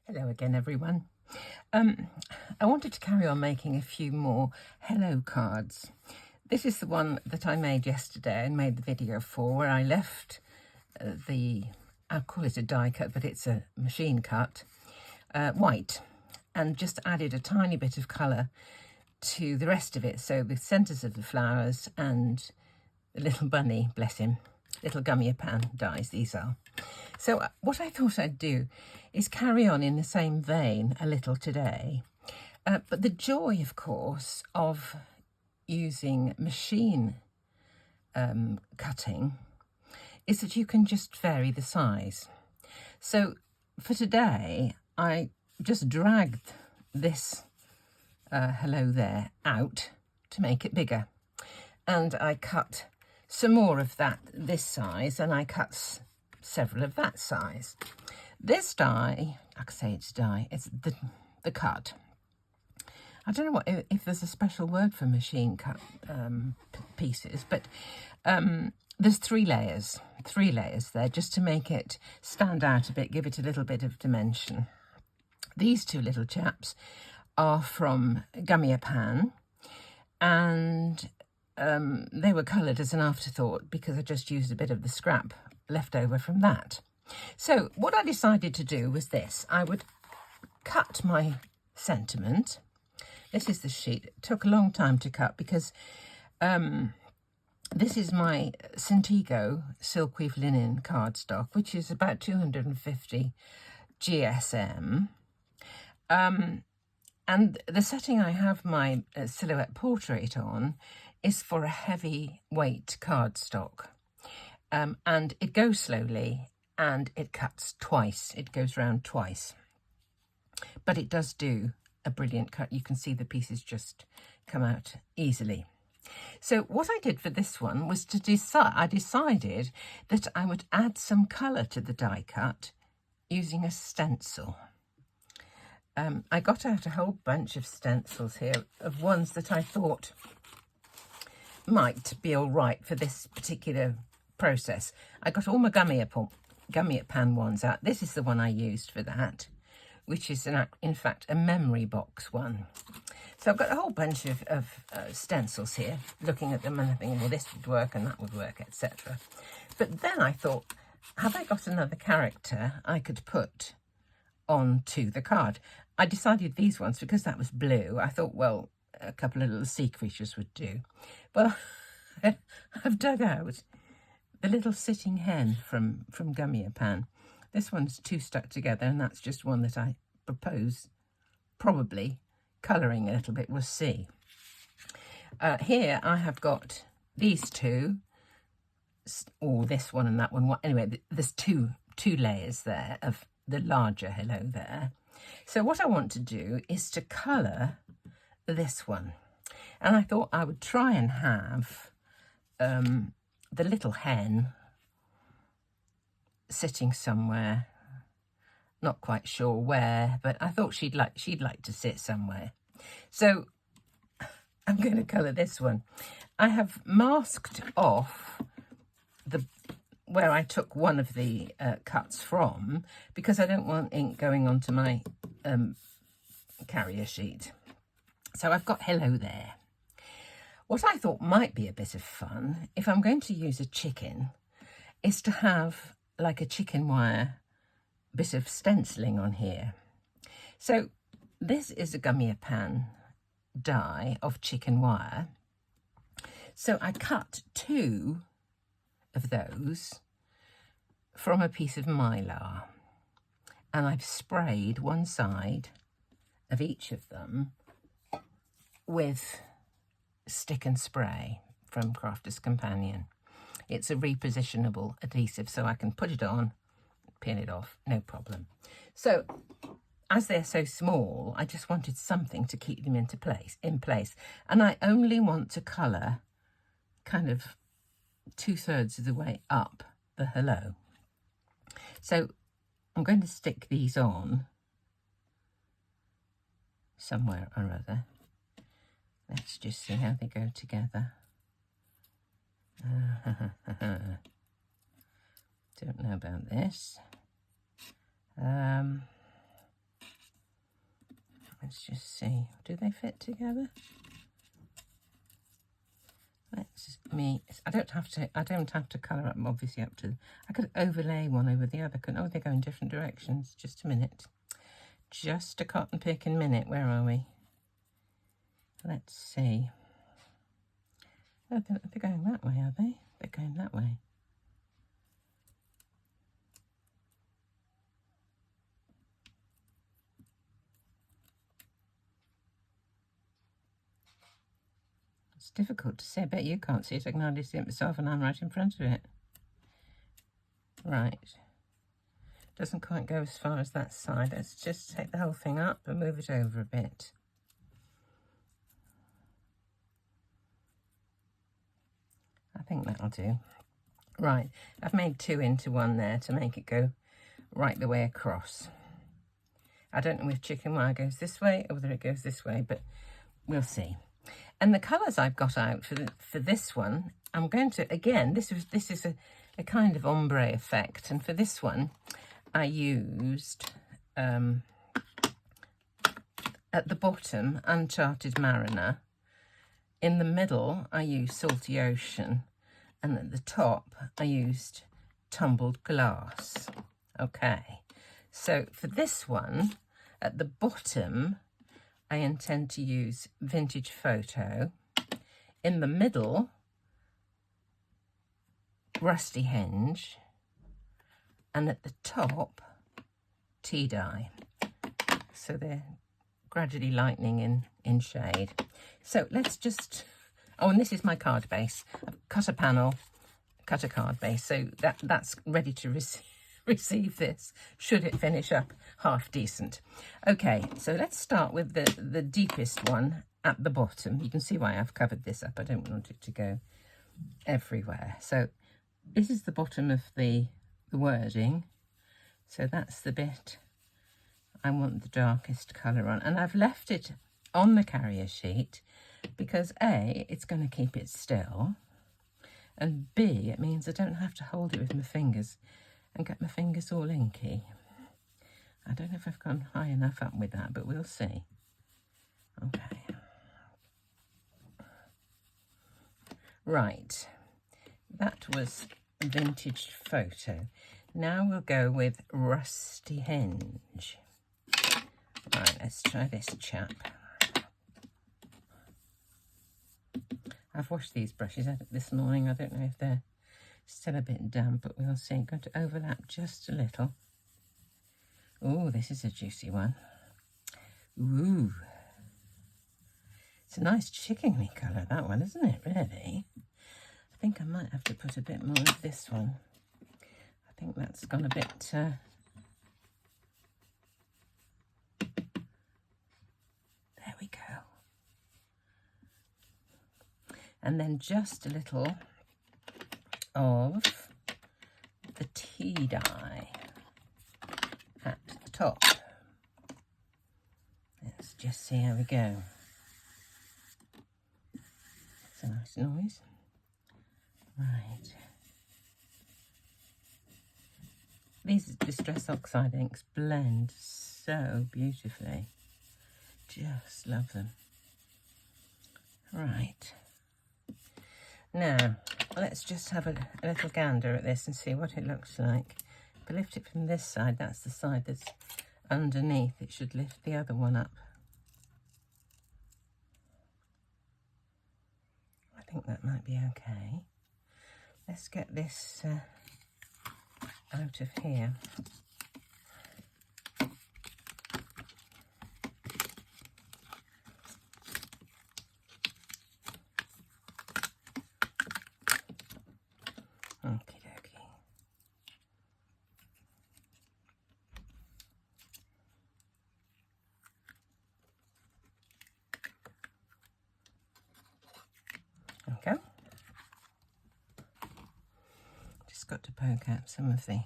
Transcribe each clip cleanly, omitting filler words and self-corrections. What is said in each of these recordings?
Hello again, everyone. I wanted to carry on making a few more hello cards. This is the one that I made yesterday and made the video for, where I left I'll call it a die cut, but it's a machine cut, white, and just added a tiny bit of colour to the rest of it. So the centres of the flowers and the little bunny, bless him, little Gummiapan dies, these are. So what I thought I'd do is carry on in the same vein a little today. But the joy, of course, of using machine cutting is that you can just vary the size. So for today, I just dragged this hello there out to make it bigger. And I cut some more of this size, and I cut several of that size. This die, I could say it's die, it's the cut. I don't know if there's a special word for machine cut pieces, but there's three layers there, just to make it stand out a bit, give it a little bit of dimension. These two little chaps are from Gummiapan, and they were coloured as an afterthought because I just used a bit of the scrap left over from that. So what I decided to do was this. I would cut my sentiment. This is the sheet. It took a long time to cut because this is my Cintigo silk weave linen cardstock, which is about 250 GSM. And the setting I have my silhouette portrait on is for a heavy weight cardstock. And it goes slowly and it cuts twice. It goes round twice. But it does do a brilliant cut. You can see the pieces just come out easily. So what I did for this one was I decided that I would add some colour to the die cut using a stencil. I got out a whole bunch of stencils here, of ones that I thought might be all right for this particular process. I got all my Gummiapan ones out. This is the one I used for that, which is in fact a memory box one. So I've got a whole bunch of stencils here, looking at them and thinking, well, this would work and that would work, etc. But then I thought, have I got another character I could put onto the card? I decided these ones because that was blue. I thought, well, a couple of little sea creatures would do. Well, I've dug out the little sitting hen from Gummiapan. This one's two stuck together, and that's just one that I propose probably colouring a little bit. We'll see. Here I have got these two, or this one and that one. Anyway, there's two layers there of the larger hello there. So what I want to do is to colour this one. And I thought I would try and have the little hen sitting somewhere, not quite sure where, but I thought she'd like to sit somewhere. So I'm going to colour this one. I have masked off where I took one of the cuts from, because I don't want ink going onto my carrier sheet. So I've got hello there. What I thought might be a bit of fun, if I'm going to use a chicken, is to have like a chicken wire bit of stenciling on here. So this is a Gummiapan die of chicken wire. So I cut two of those from a piece of mylar, and I've sprayed one side of each of them with stick and spray from Crafter's Companion. It's a repositionable adhesive, so I can put it on, pin it off, no problem. So as they're so small, I just wanted something to keep them in place. And I only want to colour kind of 2/3 of the way up the hello. So I'm going to stick these on somewhere or other. Let's just see how they go together. Don't know about this. Let's just see. Do they fit together? I don't have to colour up, obviously, up to. I could overlay one over the other. Oh, they go in different directions. Just a minute. Just a cotton picking minute. Where are we? Let's see. Oh, they're going that way, are they? They're going that way. It's difficult to see. I bet you can't see it. I can hardly see it myself, and I'm right in front of it. Right. Doesn't quite go as far as that side. Let's just take the whole thing up and move it over a bit. I think that'll do. Right, I've made 2 into 1 there to make it go right the way across. I don't know if chicken wire goes this way or whether it goes this way, but we'll see. And the colours I've got out for this one, I'm going to, again, this is a kind of ombre effect. And for this one, I used, at the bottom, Uncharted Mariner. In the middle, I used Salty Ocean. And at the top, I used Tumbled Glass. Okay, so for this one, at the bottom, I intend to use Vintage Photo. In the middle, Rusty Hinge. And at the top, Tea Dye. So they're gradually lightening in shade. So let's just... Oh, and this is my card base. I've cut a panel, cut a card base, so that's ready to receive this, should it finish up half decent. Okay, so let's start with the deepest one at the bottom. You can see why I've covered this up. I don't want it to go everywhere. So this is the bottom of the wording. So that's the bit I want the darkest colour on. And I've left it on the carrier sheet because A, it's going to keep it still, and B, it means I don't have to hold it with my fingers and get my fingers all inky. I don't know if I've gone high enough up with that, but we'll see. Okay. Right, that was Vintage Photo. Now we'll go with Rusty Hinge. Right, let's try this chap. I've washed these brushes this morning. I don't know if they're still a bit damp, but we'll see. I'm going to overlap just a little. Oh, this is a juicy one. Ooh. It's a nice chickeny colour, that one, isn't it, really? I think I might have to put a bit more of this one. I think that's gone a bit... There we go. And then just a little of the tea dye at the top. Let's just see how we go. It's a nice noise. Right. These Distress Oxide inks blend so beautifully. Just love them. Right. Now, let's just have a little gander at this and see what it looks like. If I lift it from this side, that's the side that's underneath. It should lift the other one up. I think that might be okay. Let's get this out of here. Okie dokie. Okay. Just got to poke out some of the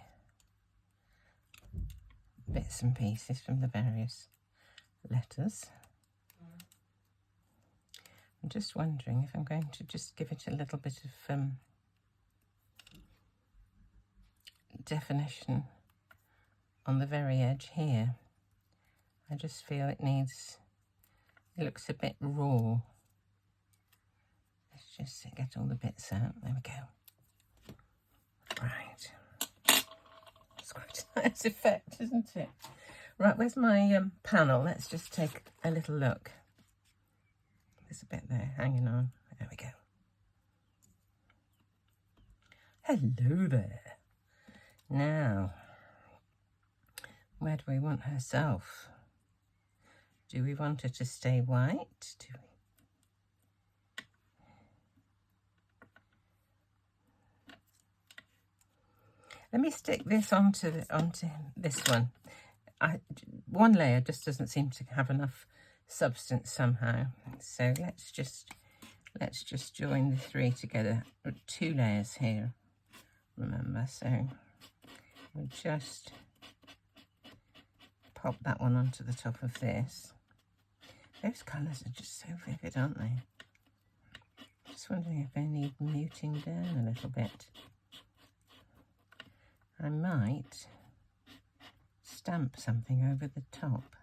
bits and pieces from the various letters. I'm just wondering if I'm going to just give it a little bit of definition on the very edge here. I just feel it needs looks a bit raw. Let's just get all the bits out. There we go. Right. It's quite a nice effect, isn't it? Right, where's my panel? Let's just take a little look. There's a bit there hanging on. There we go. Hello there. Now, where do we want herself? Do we want her to stay white? Do we? Let me stick this onto this one. One layer just doesn't seem to have enough substance somehow. So let's just join the three together. 2 layers here, remember. So we'll just pop that one onto the top of this. Those colours are just so vivid, aren't they? Just wondering if they need muting down a little bit. I might stamp something over the top.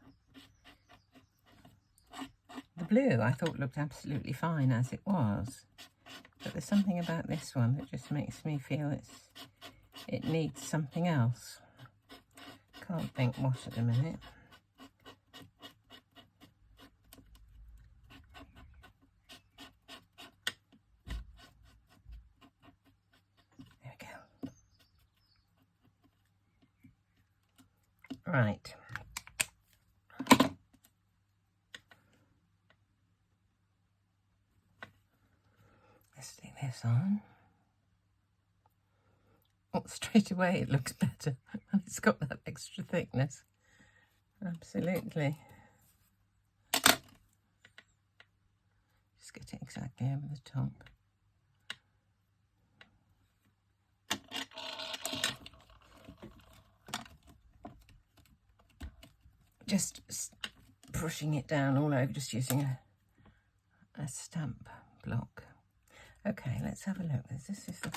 The blue I thought looked absolutely fine as it was, but there's something about this one that just makes me feel it needs something else. Can't think what at the minute. There we go. Right. Let's stick this on. Oh, straight away it looks better. And it's got that extra thickness. Absolutely. Just get it exactly over the top. Just pushing it down all over, just using a stamp block. Okay, let's have a look. This is the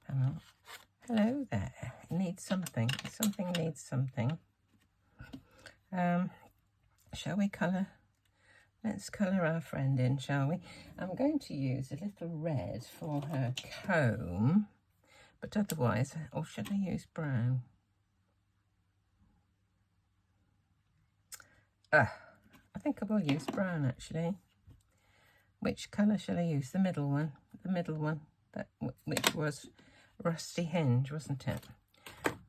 panel. Hello there. It needs something. Something needs something. Shall we colour? Let's colour our friend in, shall we? I'm going to use a little red for her comb, but otherwise, or should I use brown? I think I will use brown actually. Which colour shall I use? The middle one. The middle one, which was Rusty Hinge, wasn't it?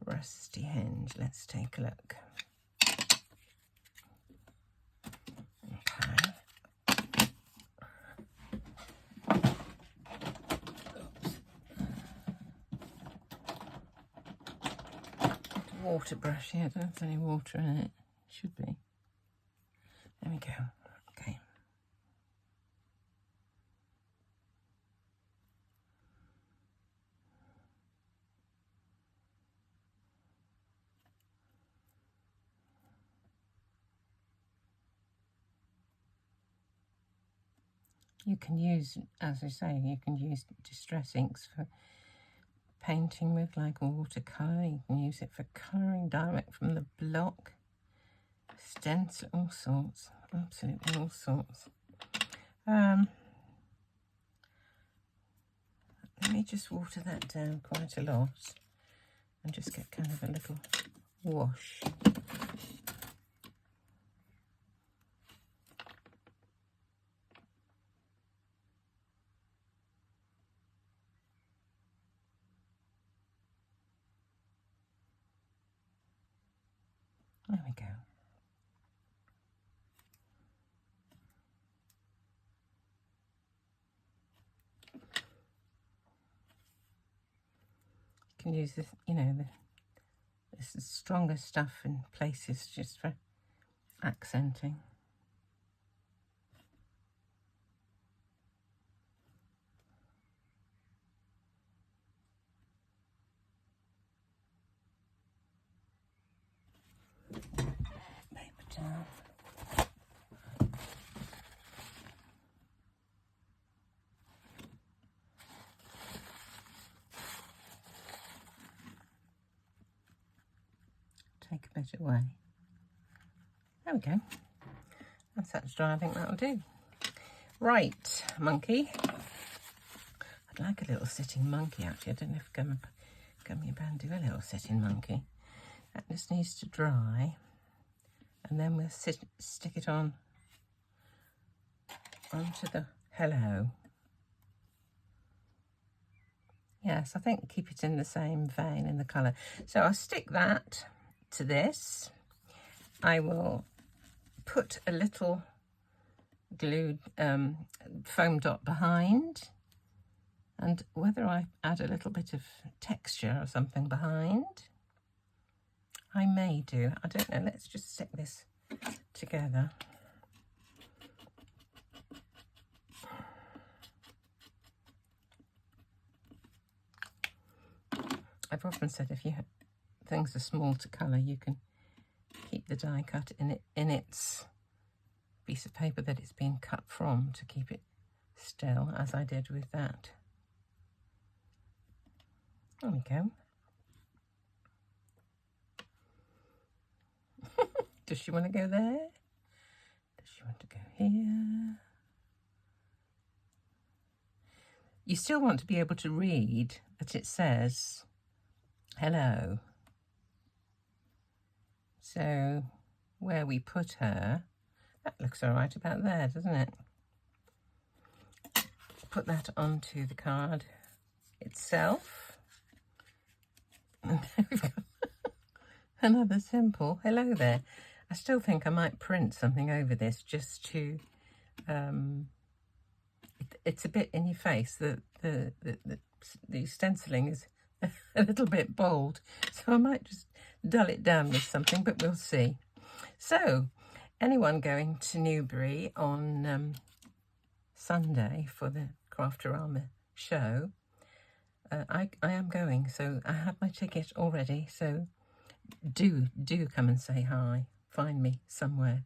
Rusty Hinge. Let's take a look. Okay. Water brush here. I don't know if there's any water in it. Should be. There we go. Okay. You can use, as I say, you can use distress inks for painting with, like watercolour. You can use it for colouring direct from the block. Stencil, all sorts, absolutely all sorts. Let me just water that down quite a lot and just get kind of a little wash. There we go. You can use this, you know, this is stronger stuff in places just for accenting. Paper towel. Take a bit away. There we go. Once that's dry, I think that'll do. Right, monkey. I'd like a little sitting monkey, actually. I don't know if Gummiapan do a little sitting monkey. That just needs to dry. And then we'll stick it on onto the hello. Yes, I think keep it in the same vein in the colour. So I'll stick that to this. I will put a little glued foam dot behind, and whether I add a little bit of texture or something behind, I may do. I don't know. Let's just stick this together. I've often said if things are small to colour, you can keep the die cut in its piece of paper that it's been cut from to keep it still, as I did with that. There we go. Does she want to go there? Does she want to go here? You still want to be able to read that it says hello. So where we put her, that looks all right about there, doesn't it? Put that onto the card itself. And there we've got another simple hello there. I still think I might print something over this just to, it's a bit in your face. The stenciling is a little bit bold, so I might just dull it down with something, but we'll see. So anyone going to Newbury on Sunday for the Craftorama show, I am going, so I have my ticket already, so do come and say hi, find me somewhere.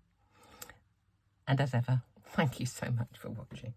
And as ever, thank you so much for watching.